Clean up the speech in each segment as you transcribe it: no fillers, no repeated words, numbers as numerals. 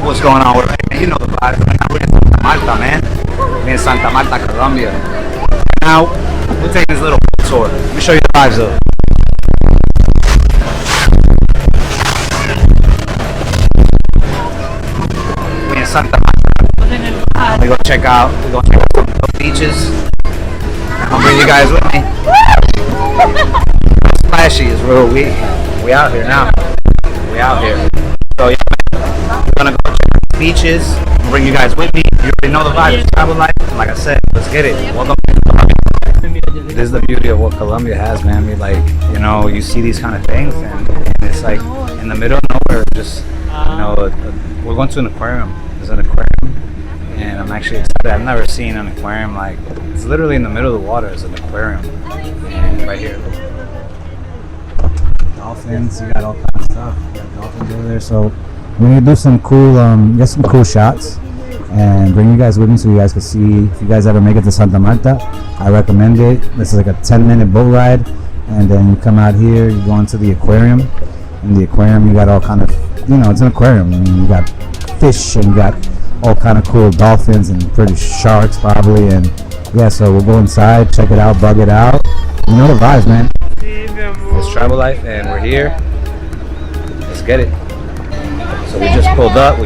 What's going on with it? You know the vibes. Right now we're in Santa Marta, man. We're in Santa Marta, Colombia. Now we're taking this little tour. Let me show you the vibes though. We're in Santa Marta. We're gonna check out some of the beaches. I'll bring you guys with me. Splashy is real. We out here now. We out here. So yeah, we're gonna go check out the beaches. I'll bring you guys with me. You already know the vibes of travel life. Like I said, let's get it. Welcome to Colombia. This is the beauty of what Colombia has, man. We like, you know, you see these kind of things, and it's like in the middle of nowhere. Just, you know, we're going to an aquarium. There's an aquarium, and I'm actually excited. I've never seen an aquarium like. It's literally in the middle of the water. It's an aquarium, and right here, dolphins. You got all kinds of stuff. You got dolphins over there. So we're gonna do some cool, get some cool shots, and bring you guys with me so you guys can see. If you guys ever make it to Santa Marta, I recommend it. This is like a 10-minute boat ride, and then you come out here. You go into the aquarium. In the aquarium, you got all kind of, you know, it's an aquarium. I mean, you got fish and you got all kind of cool dolphins and pretty sharks probably, and yeah. So we'll go inside, check it out, bug it out. You know the vibes, man. It's travel life, and we're here. Let's get it. So we just pulled up. And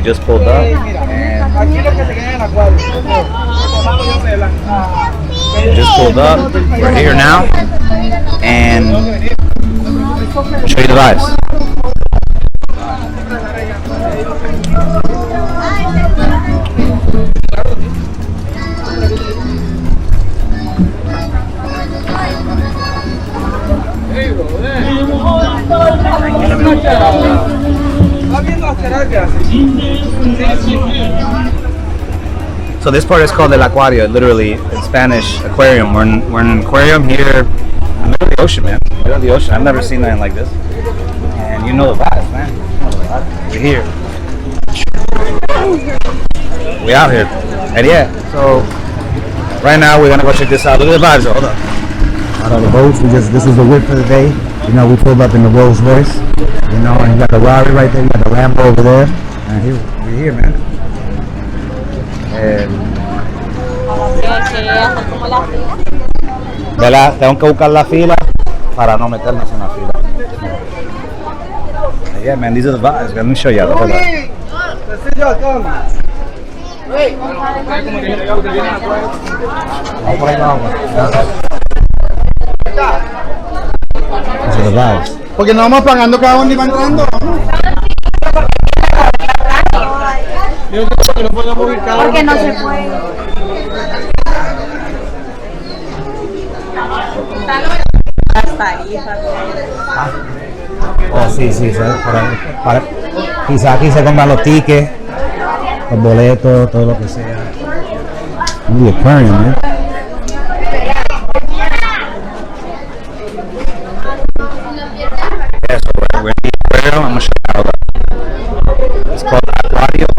we're here now, and I'll show you the vibes. So this part is called el aquario, literally in Spanish, aquarium. We're in an aquarium here in the middle of the ocean, man. Middle of the ocean. I've never seen nothing like this. And you know the vibes, man. You know the vibes. We're here. We out here. And yeah, so right now we're gonna go check this out. Look at the vibes, hold up. Out on the boats, this is the whip for the day. You know, we pulled up in the Rolls Royce. You know, and you got the Rari right there, you got the Lambo over there. And here, we're here, man. Tengo que buscar la fila para no meternos en la fila. Yeah, man, these are the vibes. Let me show you. Hold on. These are the vibes. Porque no vamos pagando cada uno y va entrando. Porque no se puede. Hasta ahí. Oh, sí, quizá aquí se compran los tickets, los boletos, todo lo que sea. The aquarium, man. Yeah, so we're in the aquarium. I'm gonna show you how it's called aquarium.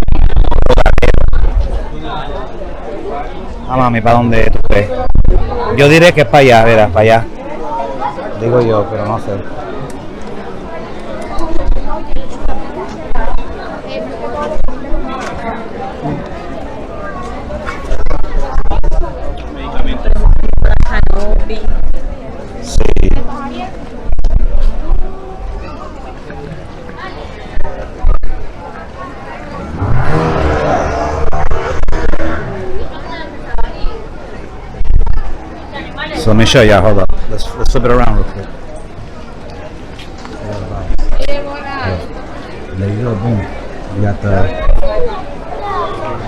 Ah, mami, ¿para dónde tú crees? Yo diré que es para allá, verás, para allá. Digo yo, pero no sé. Sí. So let me show you. Hold up. Let's flip it around real quick. There you go. Boom. You got the This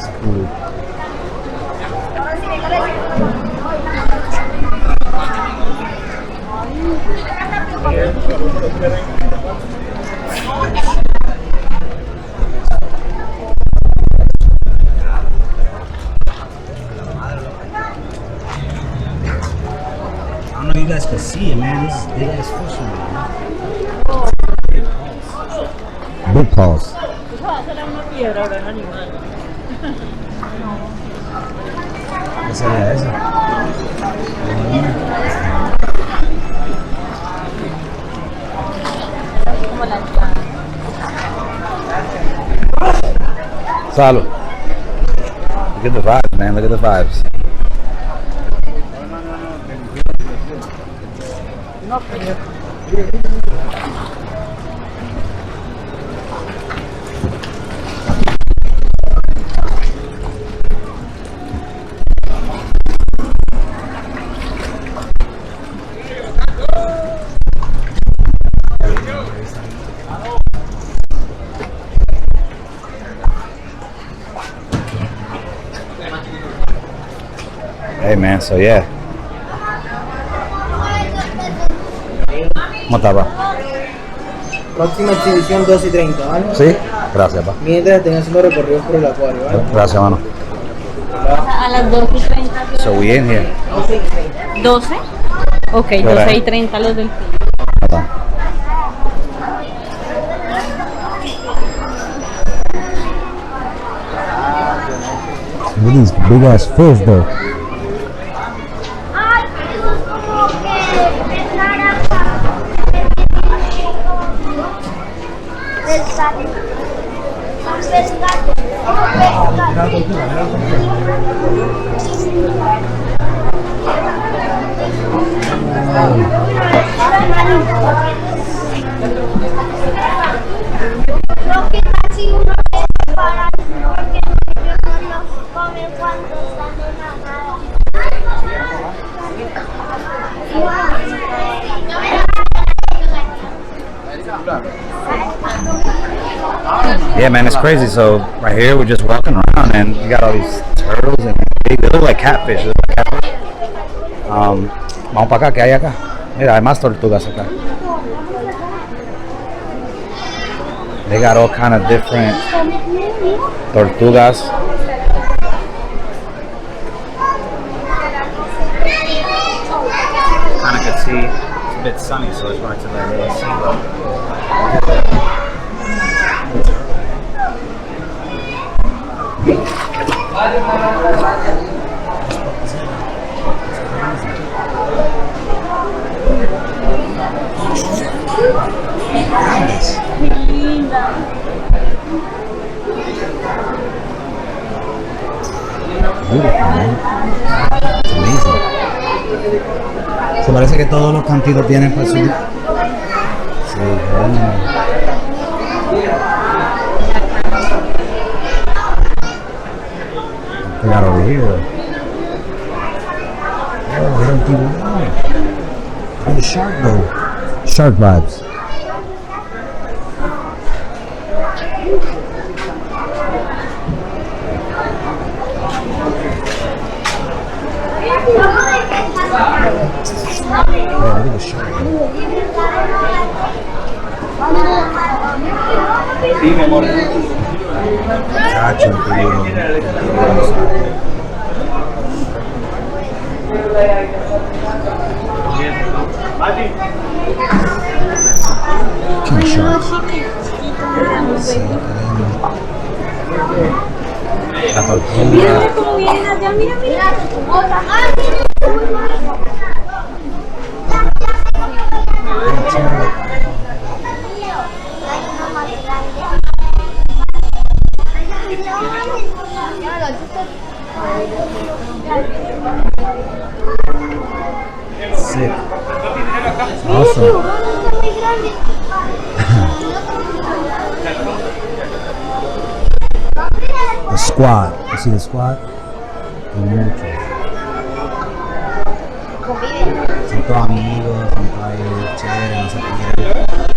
is cool. I don't know if you guys can see it, man. This is big ass fish in there. Big paws. Esa era esa. Salud. Look at the vibes, man. Look at the vibes. Hey man, so yeah. ¿Cómo está, pa? Próxima exhibición 2 y 30, ¿vale? Sí, gracias, pa. Mientras estén haciendo recorridos por el acuario, ¿vale? Gracias, mano. A las 2:30. So we in here. 12. Ok, 12:30 los del fin. Look at these big ass fish though. Yeah, man, it's crazy. So right here, we're just walking around, and you got all these turtles, and they look like catfish. They look like catfish. Vamos para acá, ¿qué hay acá? Mira, hay más tortugas acá. They got all kind of different tortugas. Kind of can see it's a bit sunny, so it's hard to like really see. Se parece que todos los cantitos tienen para subir. Sí, we got over here. Oh, we don't keep it going. Where'd the shark go? Shark vibes. Oh, look at the shark. King shark. La tortuga. Mira cómo vienen allá, mira, mira. Sick. Awesome. The squad. You see the squad? Son todos amigos, son todos chéveres, no sé qué.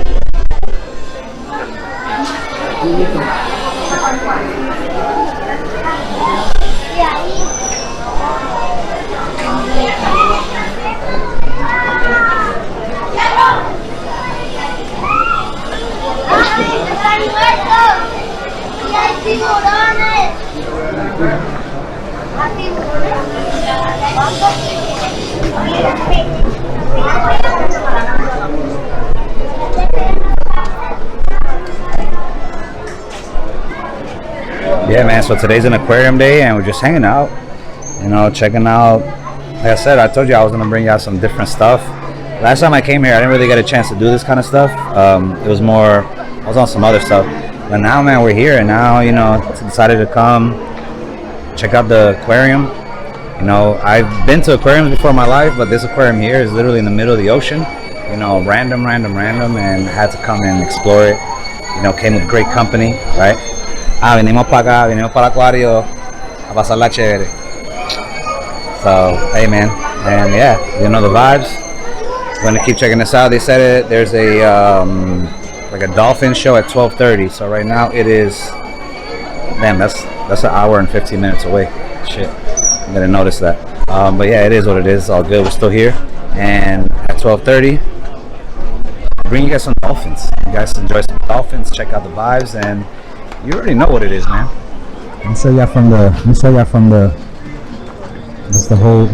Yeah, man, so today's an aquarium day and we're just hanging out, you know, checking out. Like I said, I told you I was gonna bring you out some different stuff. Last time I came here, I didn't really get a chance to do this kind of stuff. It was more, I was on some other stuff. But now, man, we're here and now, you know, decided to come check out the aquarium. You know, I've been to aquariums before in my life, but this aquarium here is literally in the middle of the ocean. You know, random, and had to come and explore it. You know, came with great company, right? Venimos para acá, venimos para el acuario a pasarla chévere. So, hey man, and yeah, you know the vibes. We're gonna keep checking this out. They said there's a like a dolphin show at 12:30. So right now it is, damn, that's an hour and 15 minutes away. Shit, I didn't notice that. But yeah, it is what it is. It's all good. We're still here, and at 12:30, bring you guys some dolphins. You guys enjoy some dolphins. Check out the vibes, and you already know what it is, man. Let me show you from the. That's the whole.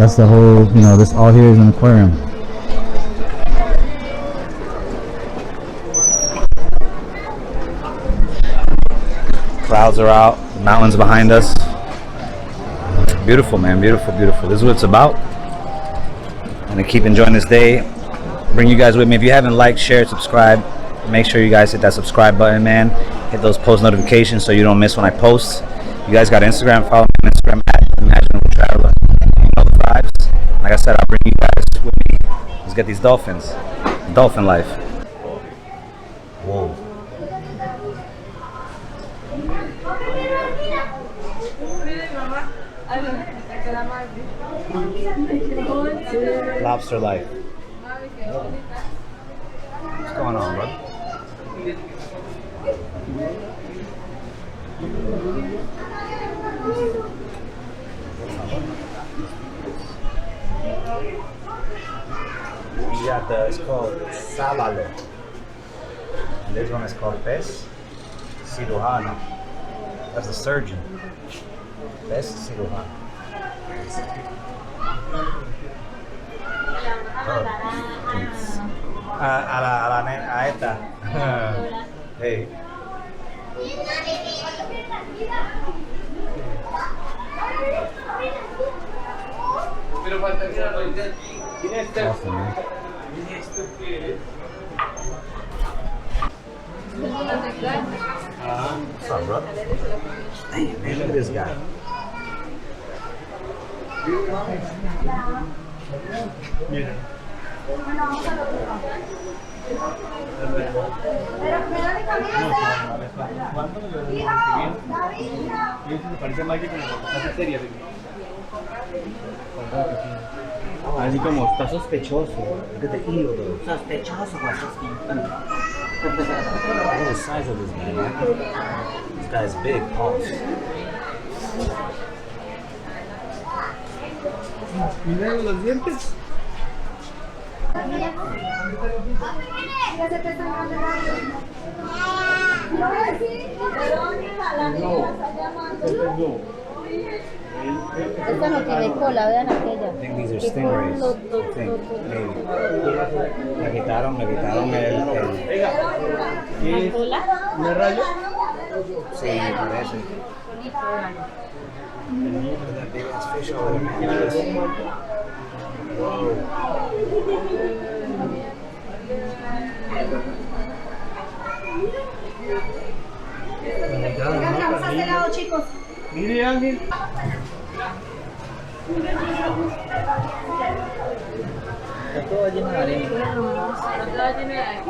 You know, this all here is an aquarium. Clouds are out. The mountains behind us. Beautiful, man. Beautiful. This is what it's about. I'm gonna keep enjoying this day. Bring you guys with me. If you haven't liked, shared, subscribed, make sure you guys hit that subscribe button, man. Hit those post notifications so you don't miss when I post. You guys got Instagram? Follow me on Instagram at Imaginable Traveler. You know the vibes. Like I said, I'll bring you guys with me. Let's get these dolphins. Dolphin life. Whoa. Lobster life. What's going on, bro? You got it's called sábalo. And this one is called pez cirujano. That's the surgeon. Pez cirujano. A esta. Hey. Pero faltaría la idea. ¿Quién es este? ¿Quién es esto que es? What's up, bro? Damn, man, look at this guy. Mira. Así como está sospechoso. Look at the eel though. Sospechoso, Look at the size of this guy, man. This guy's big, paws. Mira los dientes. Esta no tiene cola, vean aquella. I think these are stingrays. I think, maybe. Le quitaron el ¿Cola? ¿Una raya? sí, me parece. That big ass fish over there, man. Look at this. Whoa. Mire, Ángel. Está todo lleno de arena. Está lleno de arena.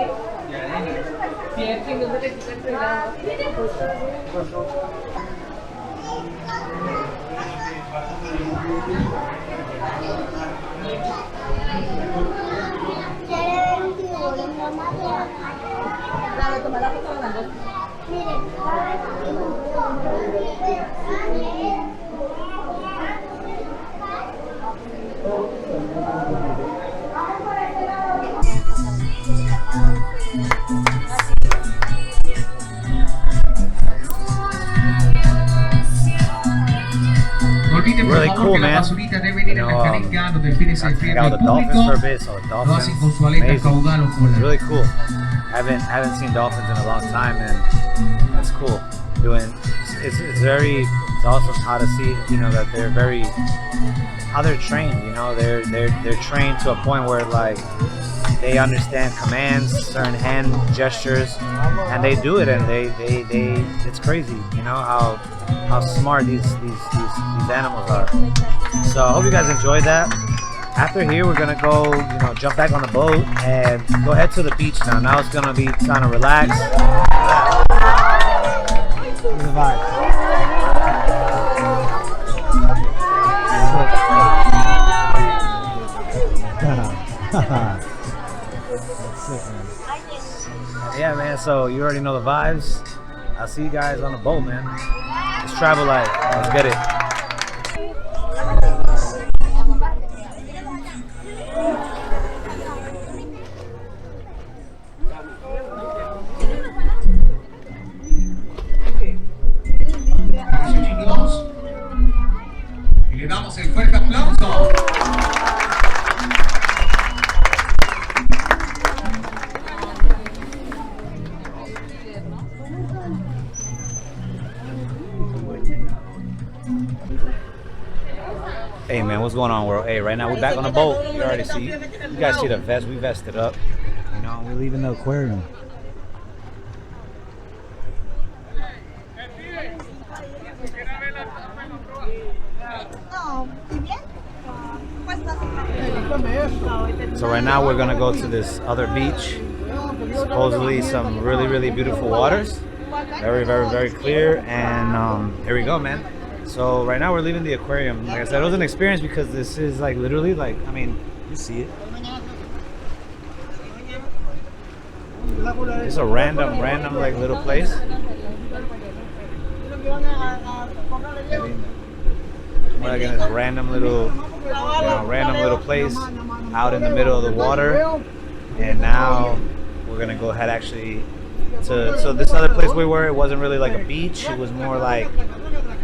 Sí, es que no se le quita el pegado. Claro, toma la foto grande. Really cool, man. You know, hang out with the dolphins for a bit, so dolphins, amazing. Really cool. Haven't seen dolphins in a long time, and that's cool. doing. It's very, it's awesome how to see, you know, that they're very, how they're trained, you know, they're trained to a point where like they understand commands, certain hand gestures, and they do it, and they it's crazy, you know, how smart these animals are. So I hope you guys enjoyed that. After here, we're gonna go, you know, jump back on the boat and go head to the beach now. Now it's gonna be time to relax. Look at the vibe. Yeah, man, so you already know the vibes. I'll see you guys on the boat, man. It's travel life. Let's get it. Y le damos el fuerte aplauso. Hey man, what's going on, world? Hey, right now we're back on the boat. You already see, you guys see the vest, we vested up. You know, we're leaving the aquarium. So right now we're gonna go to this other beach. Supposedly some really beautiful waters. Very clear, and here we go, man. So right now we're leaving the aquarium. Like I said, it was an experience because this is like literally like, I mean, you see it. It's a random like little place. We're like in this random little place out in the middle of the water, and now we're gonna go ahead actually to, so this other place we were, it wasn't really like a beach, it was more like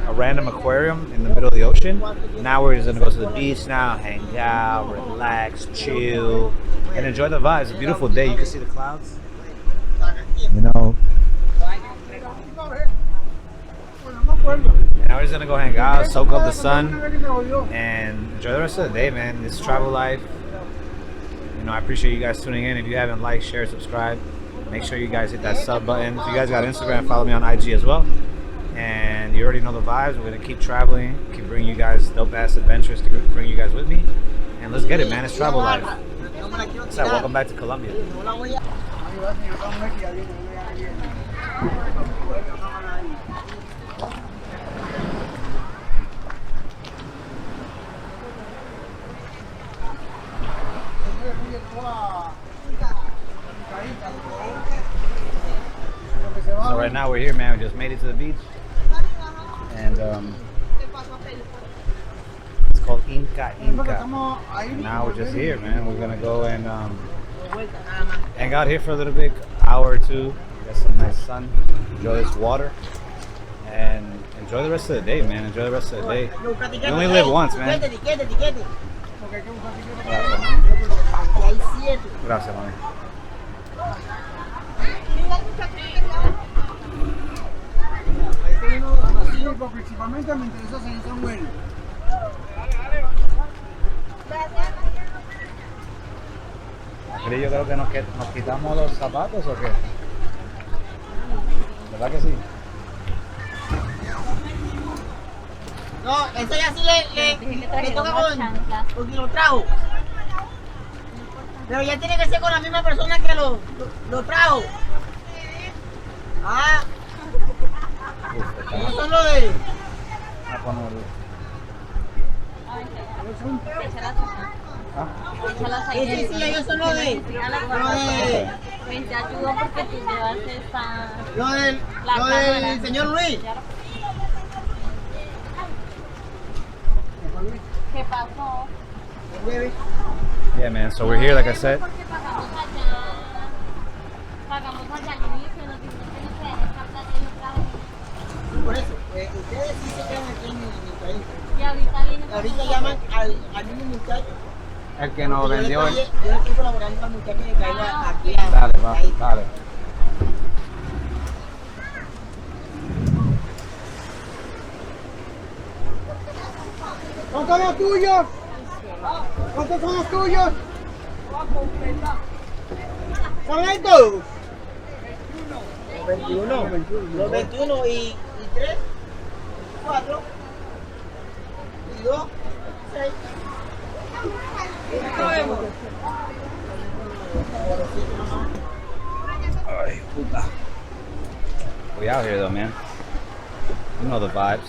a random aquarium in the middle of the ocean. Now we're just gonna go to the beach now, hang out, relax, chill, and enjoy the vibes. It's a beautiful day. You can see the clouds. You know. Now we're just gonna go hang out, soak up the sun, and enjoy the rest of the day, man. This is travel life. You know, I appreciate you guys tuning in. If you haven't liked, share, subscribe, make sure you guys hit that sub button. If you guys got Instagram, follow me on IG as well. And you already know the vibes. We're gonna keep traveling, keep bringing you guys dope ass adventures, keep bringing you guys with me, and let's get it, man. It's travel life. What's up? Welcome back to Colombia. So right now we're here, man. We just made it to the beach, and it's called Inca. And now we're just here, man. We're gonna go and hang out here for a little bit, hour or two, get some nice sun, enjoy this water, and enjoy the rest of the day, man. Enjoy the rest of the day. You only live once, man. Gracias, mami. Principalmente me interesa si son buenos. Yo creo que nos quitamos los zapatos o qué. ¿Verdad que sí? No, eso ya sí le toca con lo trajo. Pero ya tiene que ser con la misma persona que lo trajo. Ah. Ellos son los de... Sí, ellos son los de... Pues te ayudo porque tú llevas esta... Lo del señor Luis. ¿Qué pasó? Yeah, man. So we're here, like I said. Pagamos allá al inicio, nos dimos que nos quedan esta plata y nos trajo. Por eso, ustedes sí se quedan aquí en mi país. Y ahorita vienen. Ahorita llaman al mismo muchacho. El que nos vendió. Yo le estoy colaborando con el muchacho que caiga aquí a... Dale, va, dale. ¿Cuántos son los tuyos? ¿Cuántos son los tuyos? ¿Son estos? Los 21. Los 21 y 3, 4 y 2, 6. Ay, puta. We out here though, man. You know the vibes.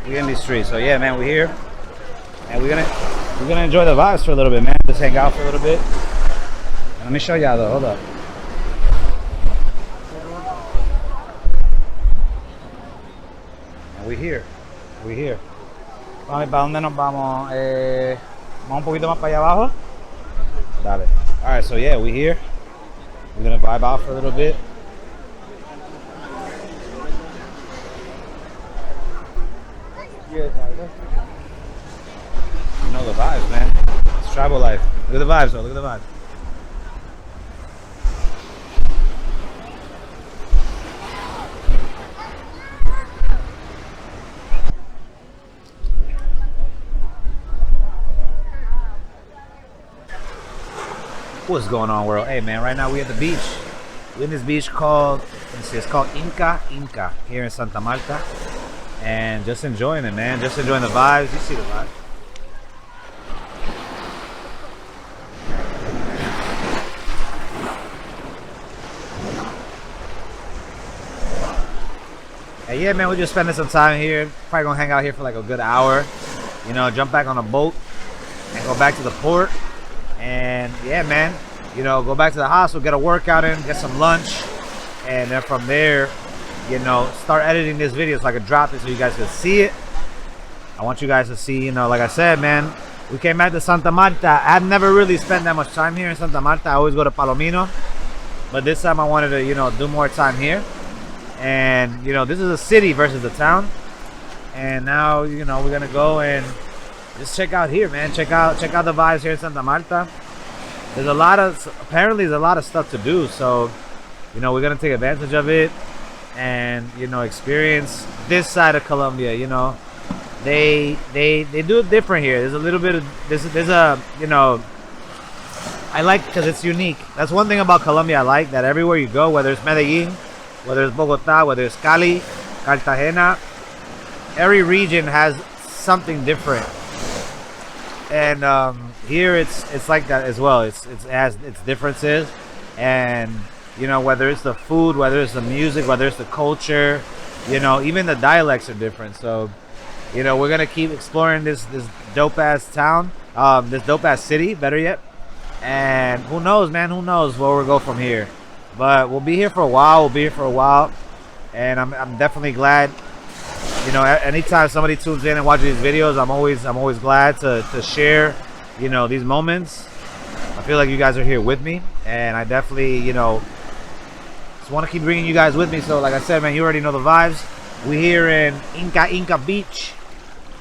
We in these streets, so yeah, man, we're here, and we're gonna enjoy the vibes for a little bit, man. Just hang out for a little bit. And let me show y'all though. Hold up. And we're here. We're here. ¿Para dónde nos vamos? Vamos un poquito más para allá abajo. Dale. All right, so yeah, we're here. We're gonna vibe out for a little bit. You know the vibes, man. It's tribal life. Look at the vibes, though. Look at the vibes. What's going on, world? Hey, man, right now we're at the beach. We're in this beach called, let's see, it's called Inca here in Santa Marta. And just enjoying it, man. Just enjoying the vibes. You see the vibes. And yeah, man, we're just spending some time here. Probably gonna hang out here for like a good hour. You know, jump back on a boat and go back to the port. And yeah, man, you know, go back to the house, we'll get a workout in, get some lunch, and then from there, you know, start editing this video so I can drop it so you guys can see it. I want you guys to see, you know, like I said, man, we came back to Santa Marta. I've never really spent that much time here in Santa Marta. I always go to Palomino, but this time I wanted to, you know, do more time here. And, you know, this is a city versus a town. And now, you know, we're gonna go and just check out here, man. Check out the vibes here in Santa Marta. There's a lot of, apparently there's a lot of stuff to do, so you know, we're gonna take advantage of it and, you know, experience this side of Colombia. You know, they do it different here. There's a little bit of there's a, you know, I like, because it's unique. That's one thing about Colombia I like, that everywhere you go, whether it's Medellin, whether it's Bogota, whether it's Cali, Cartagena, every region has something different. And here it's like that as well. It has its differences, and you know, whether it's the food, whether it's the music, whether it's the culture, you know, even the dialects are different. So, you know, we're gonna keep exploring this dope ass town, this dope ass city, better yet. And who knows, man? Who knows where we'll go from here? But we'll be here for a while. And I'm definitely glad. You know, anytime somebody tunes in and watches these videos, I'm always glad to share, you know, these moments. I feel like you guys are here with me, and I definitely, you know, just want to keep bringing you guys with me. So like I said, man, you already know the vibes. We're here in Inca Beach,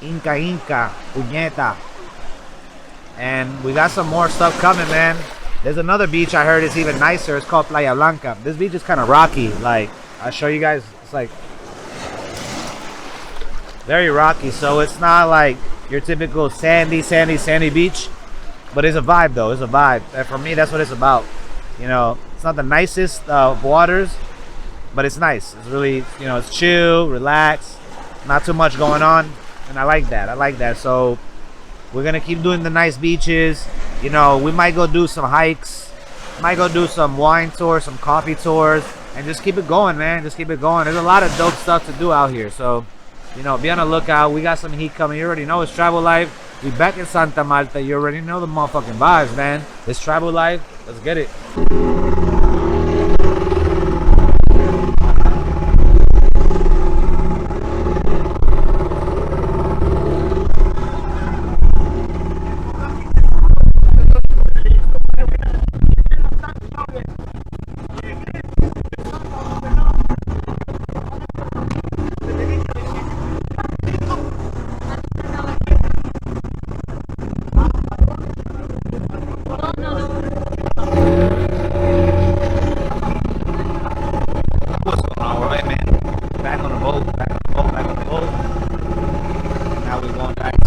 Inca, Puñeta, and we got some more stuff coming, man. There's another beach I heard is even nicer. It's called Playa Blanca. This beach is kind of rocky. Like, I'll show you guys. It's like very rocky, so it's not like your typical sandy beach, but it's a vibe though. It's a vibe, and for me that's what it's about. You know, it's not the nicest of waters, but it's nice. It's really, you know, it's chill, relaxed, not too much going on, and I like that. So we're gonna keep doing the nice beaches. You know, we might go do some hikes, might go do some wine tours, some coffee tours, and just keep it going, man. Just keep it going. There's a lot of dope stuff to do out here, so you know, be on the lookout. We got some heat coming. You already know it's Travel Life. We back in Santa Marta. You already know the motherfucking vibes, man. It's Travel Life. Let's get it.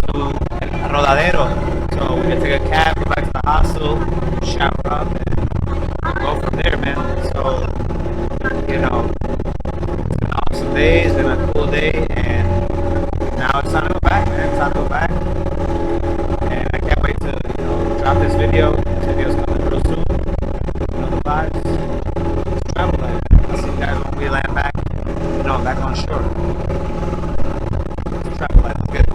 to El Rodadero. So we can take a cab, go back to the hostel, shower up, and go from there, man. So, you know, it's been an awesome day, it's been a cool day, and now it's time to go back, man. It's time to go back. And I can't wait to, you know, drop this video. This video's coming real soon. You know the vibes. It's travel life, man. I'll see you guys when we land back, you know, back on shore. It's travel life, it's good.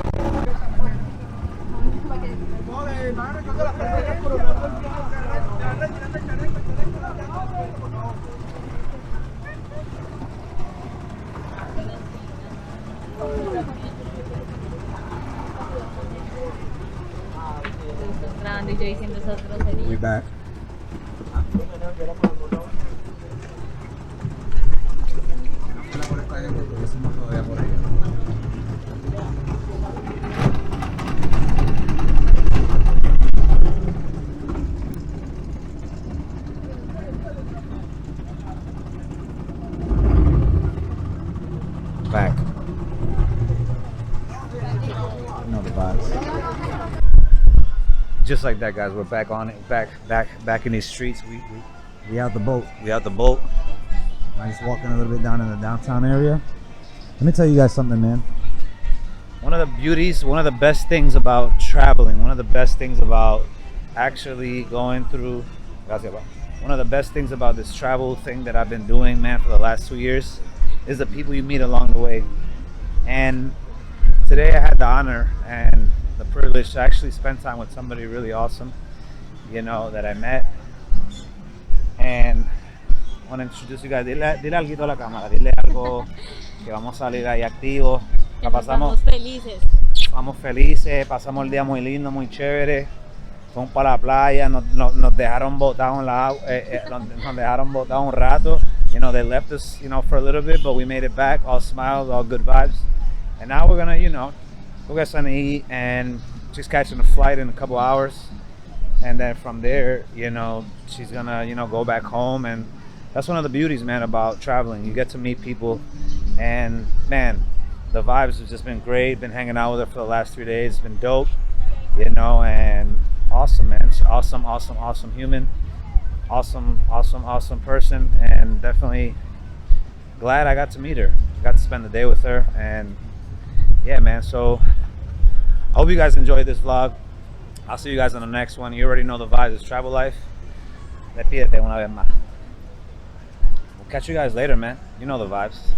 Grande, yo diciendo esas groserías. We back. Back. You know the vibes. Just like that, guys, we're back on it, back in these streets. We out the boat. We out the boat. I'm just walking a little bit down in the downtown area. Let me tell you guys something, man. One of the beauties, one of the best things about traveling, one of the best things about actually going through, one of the best things about this travel thing that I've been doing, man, for the last 2 years is the people you meet along the way. And today I had the honor and the privilege to actually spend time with somebody really awesome, you know, that I met. And I want to introduce you guys. Dile algo a la cámara, dile algo que vamos a salir ahí activos. La pasamos felices. Vamos felices, pasamos el día muy lindo, muy chévere. Fuimos para la playa, nos dejaron botados en la agua, nos dejaron botados un rato. You know, they left us, you know, for a little bit, but we made it back, all smiles, all good vibes. And now we're gonna, you know, we'll get something to eat, and she's catching a flight in a couple hours. And then from there, you know, she's gonna, you know, go back home. And that's one of the beauties, man, about traveling. You get to meet people, and man, the vibes have just been great. Been hanging out with her for the last 3 days. It's been dope, you know, and awesome, man. She's awesome human. Awesome person, and definitely glad I got to meet her. Got to spend the day with her, and yeah, man. So I hope you guys enjoyed this vlog. I'll see you guys on the next one. You already know the vibes. It's travel life. Despídete una vez más. We'll catch you guys later, man. You know the vibes.